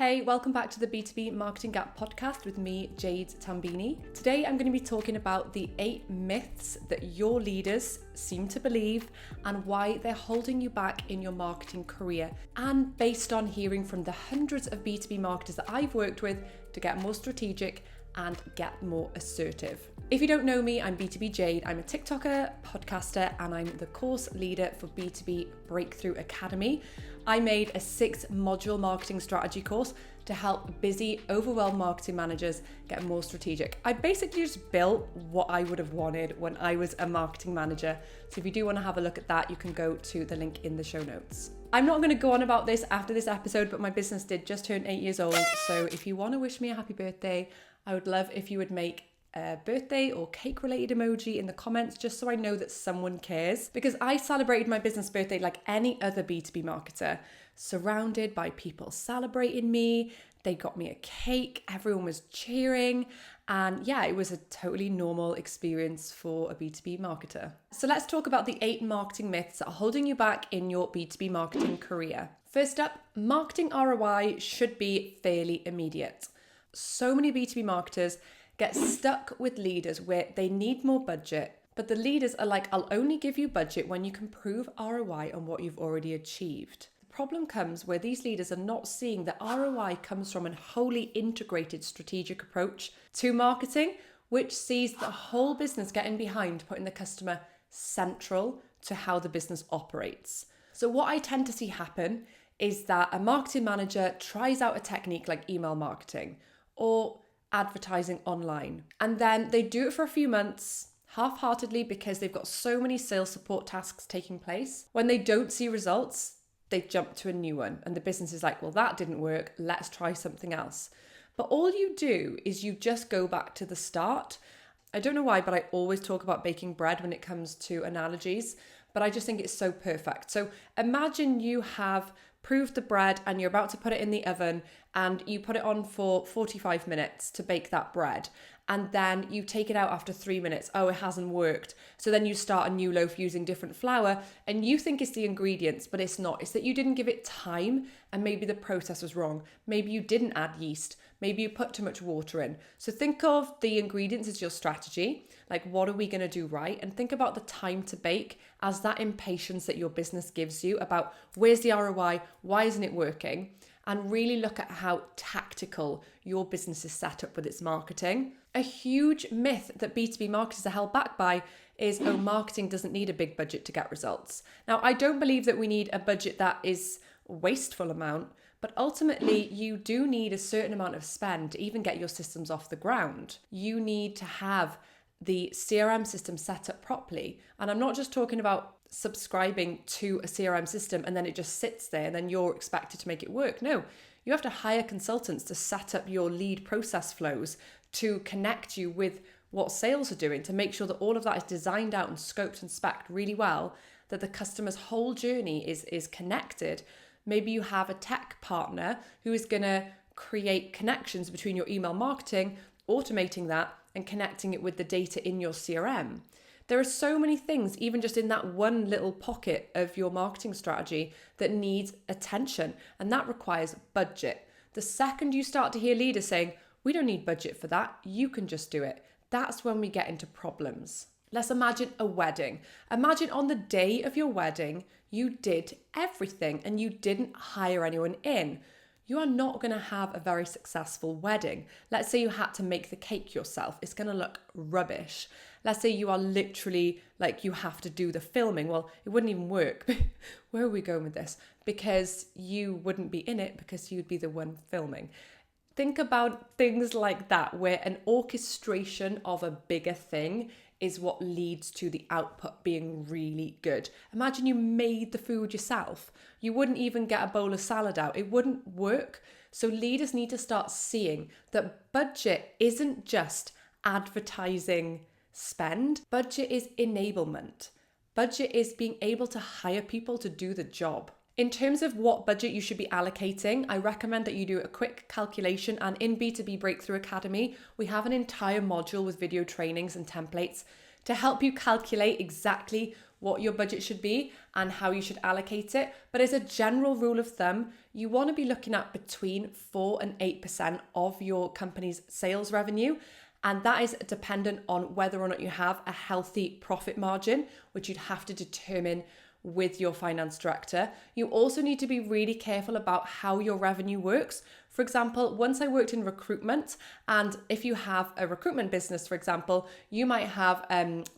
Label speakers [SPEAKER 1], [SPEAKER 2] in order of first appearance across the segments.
[SPEAKER 1] Hey, welcome back to the B2B Marketing Gap podcast with me, Jade Tambini. Today I'm going to be talking about the 8 myths that your leaders seem to believe and why they're holding you back in your marketing career, and based on hearing from the hundreds of B2B marketers that I've worked with to get more strategic and get more assertive. If you don't know me, I'm B2B Jade. I'm a TikToker, podcaster, and I'm the course leader for B2B Breakthrough Academy. I made a 6-module marketing strategy course to help busy, overwhelmed marketing managers get more strategic. I basically just built what I would have wanted when I was a marketing manager. So if you do want to have a look at that, you can go to the link in the show notes. I'm not going to go on about this after this episode, but my business did just turn 8 years old. So if you want to wish me a happy birthday, I would love if you would make a birthday or cake related emoji in the comments, just so I know that someone cares, because I celebrated my business birthday like any other B2B marketer, surrounded by people celebrating me. They got me a cake, everyone was cheering, and yeah, it was a totally normal experience for a B2B marketer. So let's talk about the 8 marketing myths that are holding you back in your B2B marketing career. First up, marketing ROI should be fairly immediate. So many B2B marketers get stuck with leaders where they need more budget, but the leaders are like, I'll only give you budget when you can prove ROI on what you've already achieved. The problem comes where these leaders are not seeing that ROI comes from a wholly integrated strategic approach to marketing, which sees the whole business getting behind putting the customer central to how the business operates. So what I tend to see happen is that a marketing manager tries out a technique like email marketing or advertising online, and then they do it for a few months half-heartedly because they've got so many sales support tasks taking place. When they don't see results, they jump to a new one, and the business is like, well, that didn't work, let's try something else. But all you do is you just go back to the start. I don't know why, but I always talk about baking bread when it comes to analogies, but I just think it's so perfect. So imagine you have proved the bread and you're about to put it in the oven, and you put it on for 45 minutes to bake that bread. And then you take it out after 3 minutes. Oh, it hasn't worked. So then you start a new loaf using different flour, and you think it's the ingredients, but it's not. It's that you didn't give it time, and maybe the process was wrong. Maybe you didn't add yeast. Maybe you put too much water in. So think of the ingredients as your strategy. Like, what are we going to do right? And think about the time to bake as that impatience that your business gives you about where's the ROI? Why isn't it working? And really look at how tactical your business is set up with its marketing. A huge myth that B2B marketers are held back by is, oh, marketing doesn't need a big budget to get results. Now, I don't believe that we need a budget that is a wasteful amount, but ultimately you do need a certain amount of spend to even get your systems off the ground. You need to have the CRM system set up properly. And I'm not just talking about subscribing to a CRM system and then it just sits there and then you're expected to make it work. No, you have to hire consultants to set up your lead process flows, to connect you with what sales are doing, to make sure that all of that is designed out and scoped and spec'd really well, that the customer's whole journey is connected. Maybe you have a tech partner who is going to create connections between your email marketing, automating that and connecting it with the data in your CRM. There are so many things, even just in that one little pocket of your marketing strategy, that needs attention, and that requires budget. The second you start to hear leaders saying, we don't need budget for that, you can just do it, that's when we get into problems. Let's imagine a wedding. Imagine on the day of your wedding, you did everything and you didn't hire anyone in. You are not going to have a very successful wedding. Let's say you had to make the cake yourself. It's going to look rubbish. Let's say you are literally like, you have to do the filming. Well, it wouldn't even work. Where are we going with this? Because you wouldn't be in it, because you'd be the one filming. Think about things like that, where an orchestration of a bigger thing is what leads to the output being really good. Imagine you made the food yourself. You wouldn't even get a bowl of salad out. It wouldn't work. So leaders need to start seeing that budget isn't just advertising spend. Budget is enablement. Budget is being able to hire people to do the job. In terms of what budget you should be allocating, I recommend that you do a quick calculation, and in B2B Breakthrough Academy, we have an entire module with video trainings and templates to help you calculate exactly what your budget should be and how you should allocate it. But as a general rule of thumb, you want to be looking at between 4 and 8% of your company's sales revenue. And that is dependent on whether or not you have a healthy profit margin, which you'd have to determine with your finance director. You also need to be really careful about how your revenue works. For example, once I worked in recruitment, and if you have a recruitment business, for example, you might have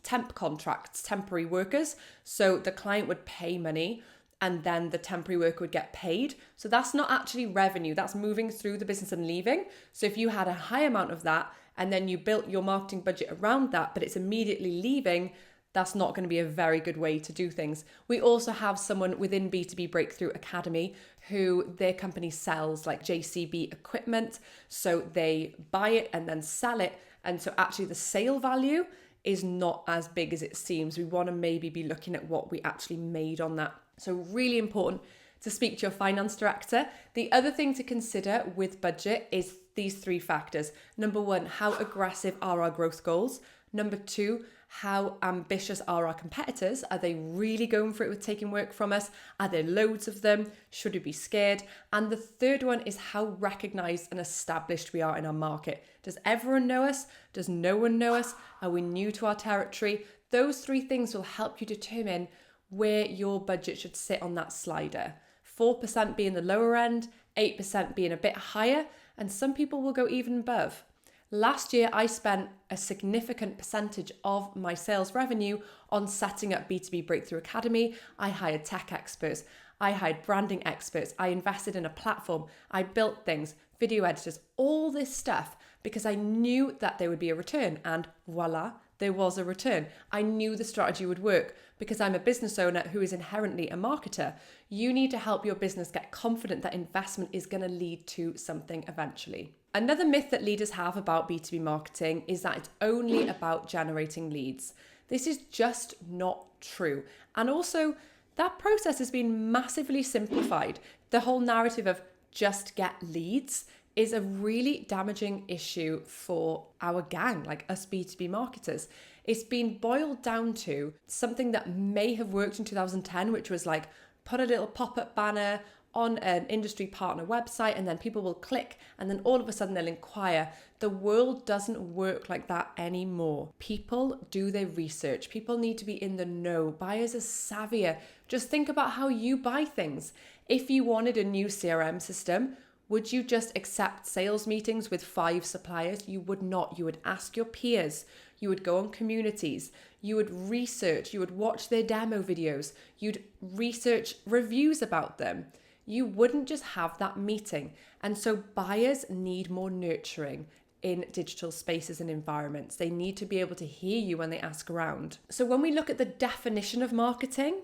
[SPEAKER 1] temp contracts, temporary workers. So the client would pay money and then the temporary worker would get paid. So that's not actually revenue, that's moving through the business and leaving. So if you had a high amount of that and then you built your marketing budget around that, but it's immediately leaving, that's not going to be a very good way to do things. We also have someone within B2B Breakthrough Academy who their company sells like JCB equipment. So they buy it and then sell it. And so actually the sale value is not as big as it seems. We want to maybe be looking at what we actually made on that. So really important to speak to your finance director. The other thing to consider with budget is these 3 factors. Number 1, how aggressive are our growth goals? Number 2, how ambitious are our competitors? Are they really going for it with taking work from us? Are there loads of them? Should we be scared? And the third one is how recognized and established we are in our market. Does everyone know us? Does no one know us? Are we new to our territory? Those 3 things will help you determine where your budget should sit on that slider. 4% being the lower end, 8% being a bit higher, and some people will go even above. Last year, I spent a significant percentage of my sales revenue on setting up B2B Breakthrough Academy. I hired tech experts. I hired branding experts. I invested in a platform. I built things, video editors, all this stuff because I knew that there would be a return. And voila, there was a return. I knew the strategy would work because I'm a business owner who is inherently a marketer. You need to help your business get confident that investment is going to lead to something eventually. Another myth that leaders have about B2B marketing is that it's only about generating leads. This is just not true. And also, that process has been massively simplified. The whole narrative of just get leads is a really damaging issue for our gang, like us B2B marketers. It's been boiled down to something that may have worked in 2010, which was like put a little pop-up banner on an industry partner website and then people will click and then all of a sudden they'll inquire. The world doesn't work like that anymore. People do their research. People need to be in the know. Buyers are savvier. Just think about how you buy things. If you wanted a new CRM system, would you just accept sales meetings with 5 suppliers? You would not. You would ask your peers. You would go on communities. You would research. You would watch their demo videos. You'd research reviews about them. You wouldn't just have that meeting. And so buyers need more nurturing in digital spaces and environments. They need to be able to hear you when they ask around. So when we look at the definition of marketing,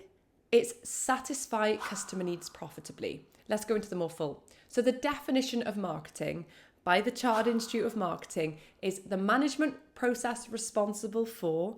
[SPEAKER 1] it's satisfy customer needs profitably. Let's go into the more full. So the definition of marketing by the Chartered Institute of Marketing is the management process responsible for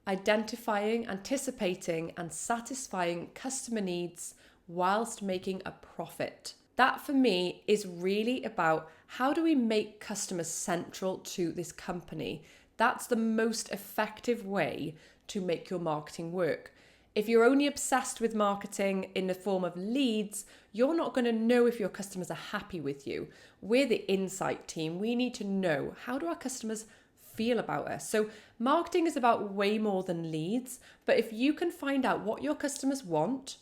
[SPEAKER 1] identifying, anticipating, and satisfying customer needs whilst making a profit. That for me is really about how do we make customers central to this company? That's the most effective way to make your marketing work. If you're only obsessed with marketing in the form of leads, you're not going to know if your customers are happy with you. We're the insight team. We need to know, how do our customers feel about us? So marketing is about way more than leads, but if you can find out what your customers want,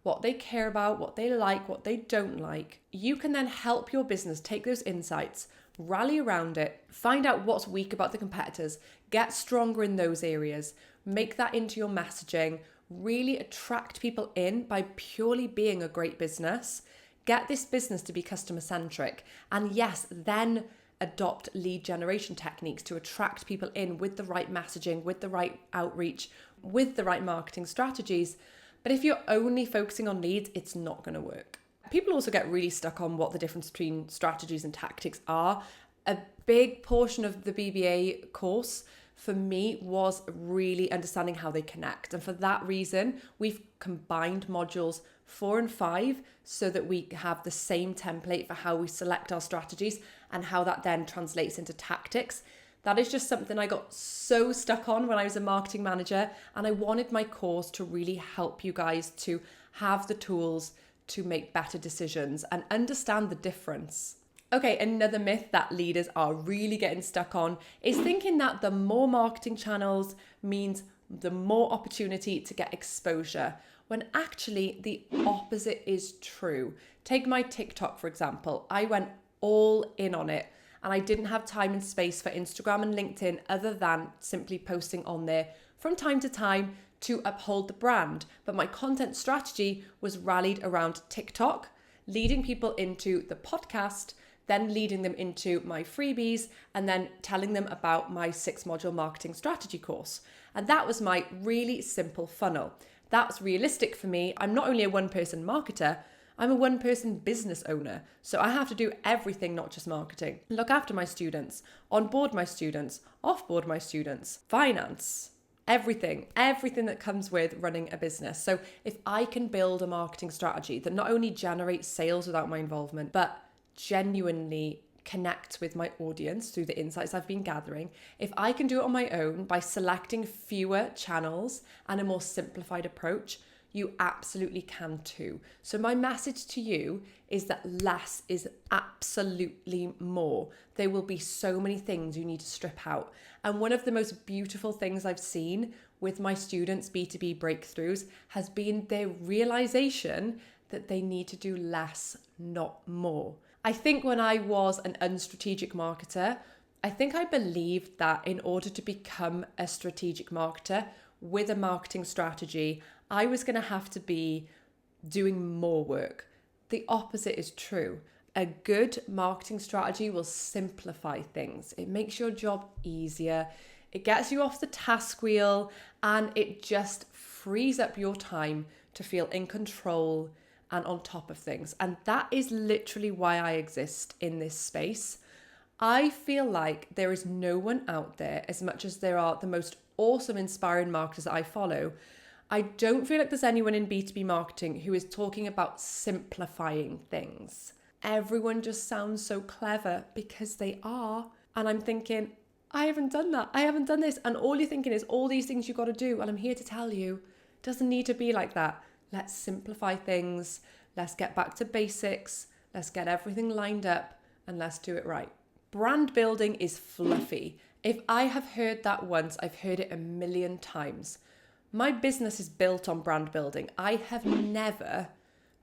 [SPEAKER 1] what they care about, what they like, what they don't like, you can then help your business take those insights, rally around it, find out what's weak about the competitors, get stronger in those areas, make that into your messaging, really attract people in by purely being a great business, get this business to be customer centric, and yes, then adopt lead generation techniques to attract people in with the right messaging, with the right outreach, with the right marketing strategies. But if you're only focusing on leads, it's not going to work. People also get really stuck on what the difference between strategies and tactics are. A big portion of the BBA course for me was really understanding how they connect. And for that reason, we've combined modules 4 and 5 so that we have the same template for how we select our strategies and how that then translates into tactics. That is just something I got so stuck on when I was a marketing manager, and I wanted my course to really help you guys to have the tools to make better decisions and understand the difference. Okay, another myth that leaders are really getting stuck on is thinking that the more marketing channels means the more opportunity to get exposure, when actually the opposite is true. Take my TikTok, for example. I went all in on it, and I didn't have time and space for Instagram and LinkedIn other than simply posting on there from time to time to uphold the brand. But my content strategy was rallied around TikTok, leading people into the podcast, then leading them into my freebies, and then telling them about my 6-module marketing strategy course. And that was my really simple funnel. That's realistic for me. I'm not only a one-person marketer, I'm a one-person business owner. So I have to do everything, not just marketing. Look after my students, onboard my students, offboard my students, finance, everything that comes with running a business. So if I can build a marketing strategy that not only generates sales without my involvement, but genuinely connect with my audience through the insights I've been gathering, if I can do it on my own by selecting fewer channels and a more simplified approach, you absolutely can too. So my message to you is that less is absolutely more. There will be so many things you need to strip out. And one of the most beautiful things I've seen with my students' B2B breakthroughs has been their realization that they need to do less, not more. I think when I was an unstrategic marketer, I think I believed that in order to become a strategic marketer with a marketing strategy, I was going to have to be doing more work. The opposite is true. A good marketing strategy will simplify things. It makes your job easier. It gets you off the task wheel, and it just frees up your time to feel in control and on top of things. And that is literally why I exist in this space. I feel like there is no one out there, as much as there are the most awesome, inspiring marketers that I follow, I don't feel like there's anyone in B2B marketing who is talking about simplifying things. Everyone just sounds so clever because they are. And I'm thinking, I haven't done that. I haven't done this. And all you're thinking is all these things you got to do. And I'm here to tell you, it doesn't need to be like that. Let's simplify things. Let's get back to basics. Let's get everything lined up and let's do it right. Brand building is fluffy. If I have heard that once, I've heard it a million times. My business is built on brand building. I have never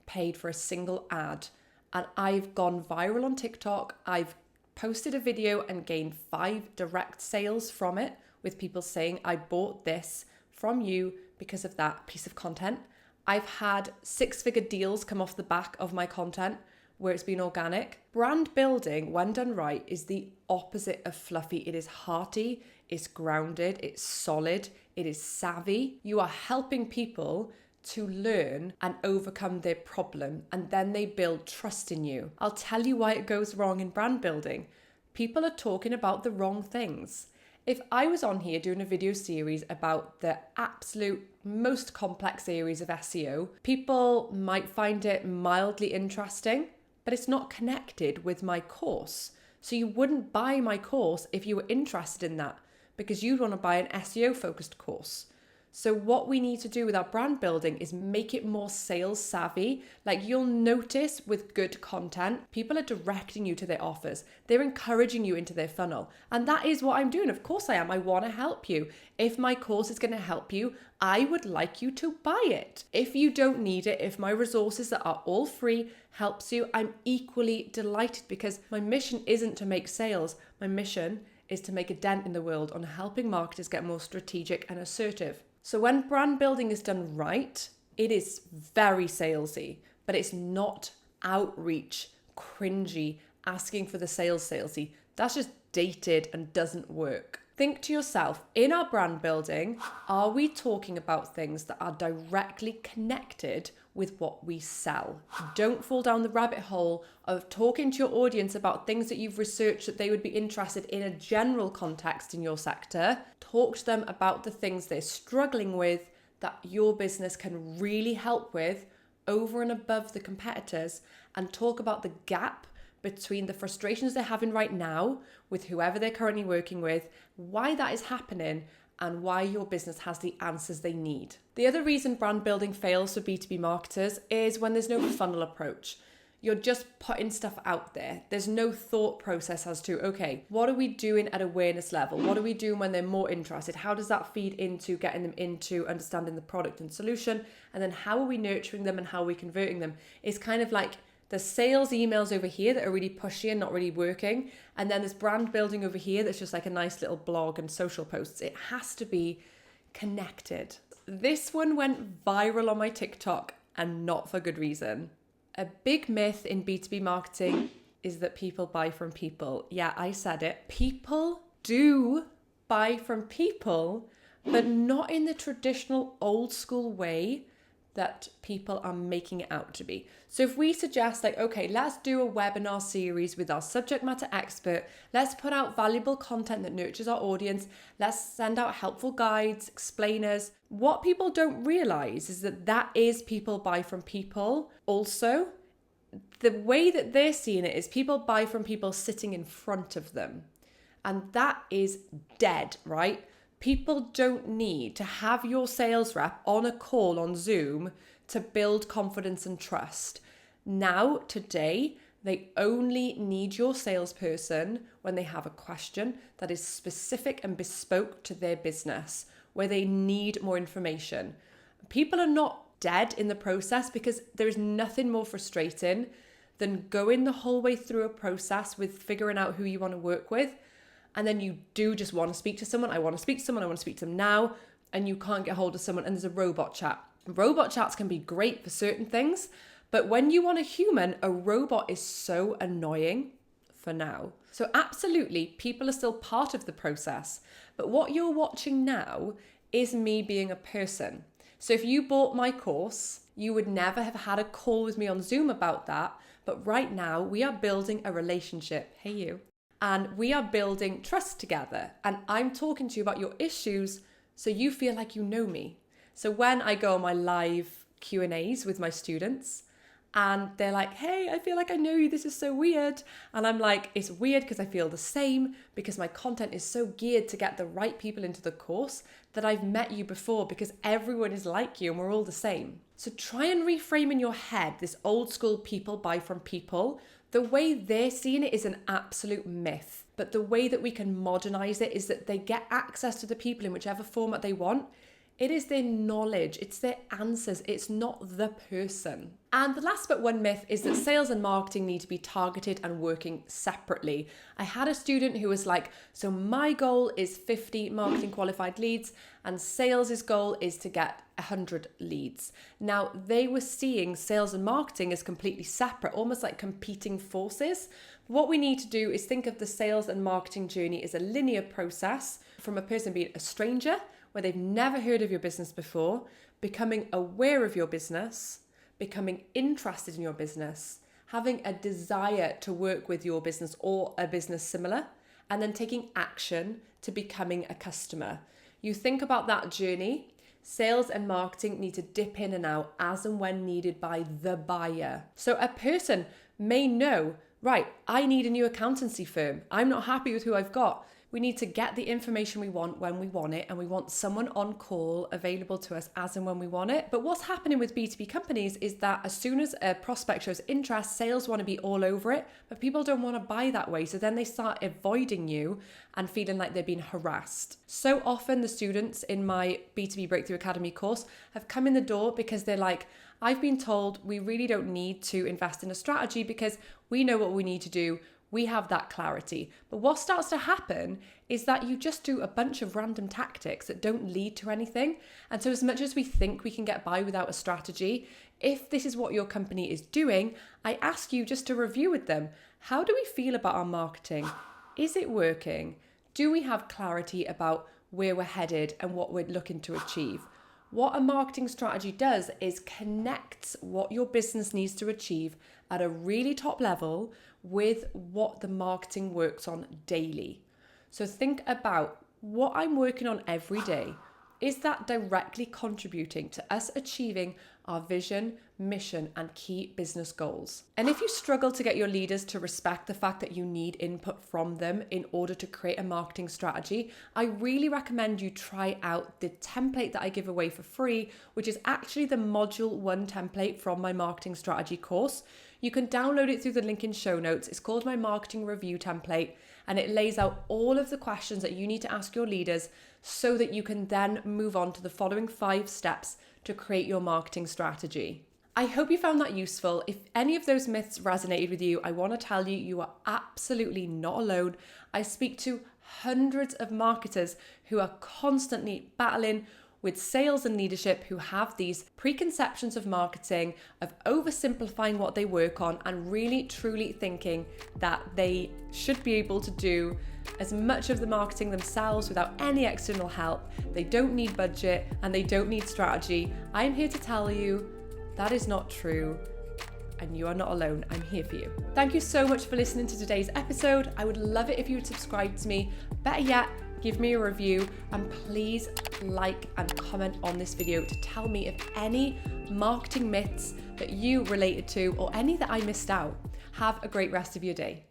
[SPEAKER 1] paid for a single ad, and I've gone viral on TikTok. I've posted a video and gained 5 direct sales from it, with people saying, I bought this from you because of that piece of content. I've had 6-figure deals come off the back of my content where it's been organic. Brand building, when done right, is the opposite of fluffy. It is hearty, it's grounded, it's solid, it is savvy. You are helping people to learn and overcome their problem, and then they build trust in you. I'll tell you why it goes wrong in brand building. People are talking about the wrong things. If I was on here doing a video series about the absolute most complex areas of SEO, people might find it mildly interesting, but it's not connected with my course. So you wouldn't buy my course if you were interested in that, because you'd want to buy an SEO focused course. So what we need to do with our brand building is make it more sales savvy. Like, you'll notice with good content, people are directing you to their offers. They're encouraging you into their funnel. And that is what I'm doing. Of course I am. I want to help you. If my course is going to help you, I would like you to buy it. If you don't need it, if my resources that are all free helps you, I'm equally delighted, because my mission isn't to make sales. My mission is to make a dent in the world on helping marketers get more strategic and assertive. So when brand building is done right, it is very salesy, but it's not outreach, cringy, asking for the salesy. That's just dated and doesn't work. Think to yourself, in our brand building, are we talking about things that are directly connected with what we sell? Don't fall down the rabbit hole of talking to your audience about things that you've researched that they would be interested in a general context in your sector. Talk to them about the things they're struggling with that your business can really help with over and above the competitors, and talk about the gap between the frustrations they're having right now with whoever they're currently working with, why that is happening, and why your business has the answers they need. The other reason brand building fails for B2B marketers is when there's no funnel approach. You're just putting stuff out there. There's no thought process as to, okay, what are we doing at awareness level? What are we doing when they're more interested? How does that feed into getting them into understanding the product and solution? And then how are we nurturing them and how are we converting them? It's kind of like the sales emails over here that are really pushy and not really working. And then there's brand building over here that's just like a nice little blog and social posts. It has to be connected. This one went viral on my TikTok and not for good reason. A big myth in B2B marketing is that people buy from people. Yeah, I said it. People do buy from people, but not in the traditional old school way that people are making it out to be. So if we suggest like, okay, let's do a webinar series with our subject matter expert, let's put out valuable content that nurtures our audience, let's send out helpful guides, explainers. What people don't realize is that that is people buy from people. Also, the way that they're seeing it is people buy from people sitting in front of them. And that is dead, right? People don't need to have your sales rep on a call on Zoom to build confidence and trust. Now, today, they only need your salesperson when they have a question that is specific and bespoke to their business, where they need more information. People are not dead in the process because there is nothing more frustrating than going the whole way through a process with figuring out who you want to work with. And then you do just want to speak to someone. I want to speak to someone. I want to speak to them now. And you can't get hold of someone. And there's a robot chat. Robot chats can be great for certain things. But when you want a human, a robot is so annoying for now. So absolutely, people are still part of the process. But what you're watching now is me being a person. So if you bought my course, you would never have had a call with me on Zoom about that. But right now, we are building a relationship. Hey, you. And we are building trust together. And I'm talking to you about your issues so you feel like you know me. So when I go on my live Q&As with my students and they're like, hey, I feel like I know you, this is so weird. And I'm like, it's weird because I feel the same, because my content is so geared to get the right people into the course that I've met you before, because everyone is like you and we're all the same. So try and reframe in your head this old school people buy from people. The way they're seeing it is an absolute myth. But the way that we can modernize it is that they get access to the people in whichever format they want. It is their knowledge, it's their answers, it's not the person. And the last but one myth is that sales and marketing need to be targeted and working separately. I had a student who was like, so my goal is 50 marketing qualified leads and sales' goal is to get 100 leads. Now, they were seeing sales and marketing as completely separate, almost like competing forces. What we need to do is think of the sales and marketing journey as a linear process from a person being a stranger, where they've never heard of your business before, becoming aware of your business, becoming interested in your business, having a desire to work with your business or a business similar, and then taking action to becoming a customer. You think about that journey. Sales and marketing need to dip in and out as and when needed by the buyer. So a person may know, right, I need a new accountancy firm. I'm not happy with who I've got. We need to get the information we want when we want it, and we want someone on call available to us as and when we want it. But what's happening with B2B companies is that as soon as a prospect shows interest, sales want to be all over it, but people don't want to buy that way. So then they start avoiding you and feeling like they're being harassed. So often the students in my B2B Breakthrough Academy course have come in the door because they're like, I've been told we really don't need to invest in a strategy because we know what we need to do. We have that clarity. But what starts to happen is that you just do a bunch of random tactics that don't lead to anything. And so as much as we think we can get by without a strategy, if this is what your company is doing, I ask you just to review with them. How do we feel about our marketing? Is it working? Do we have clarity about where we're headed and what we're looking to achieve? What a marketing strategy does is connects what your business needs to achieve at a really top level with what the marketing works on daily. So think about what I'm working on every day. is that directly contributing to us achieving our vision, mission, and key business goals? And if you struggle to get your leaders to respect the fact that you need input from them in order to create a marketing strategy, I really recommend you try out the template that I give away for free, which is actually the Module 1 template from my marketing strategy course. You can download it through the link in show notes. It's called my marketing review template, and it lays out all of the questions that you need to ask your leaders so that you can then move on to the following 5 steps to create your marketing strategy. I hope you found that useful. If any of those myths resonated with you, I want to tell you, you are absolutely not alone. I speak to hundreds of marketers who are constantly battling with sales and leadership, who have these preconceptions of marketing, of oversimplifying what they work on and really truly thinking that they should be able to do as much of the marketing themselves without any external help. They don't need budget and they don't need strategy. I'm here to tell you that is not true, and you are not alone. I'm here for you. Thank you so much for listening to today's episode. I would love it if you would subscribe to me. Better yet, give me a review, and please like and comment on this video to tell me if any marketing myths that you related to or any that I missed out. Have a great rest of your day.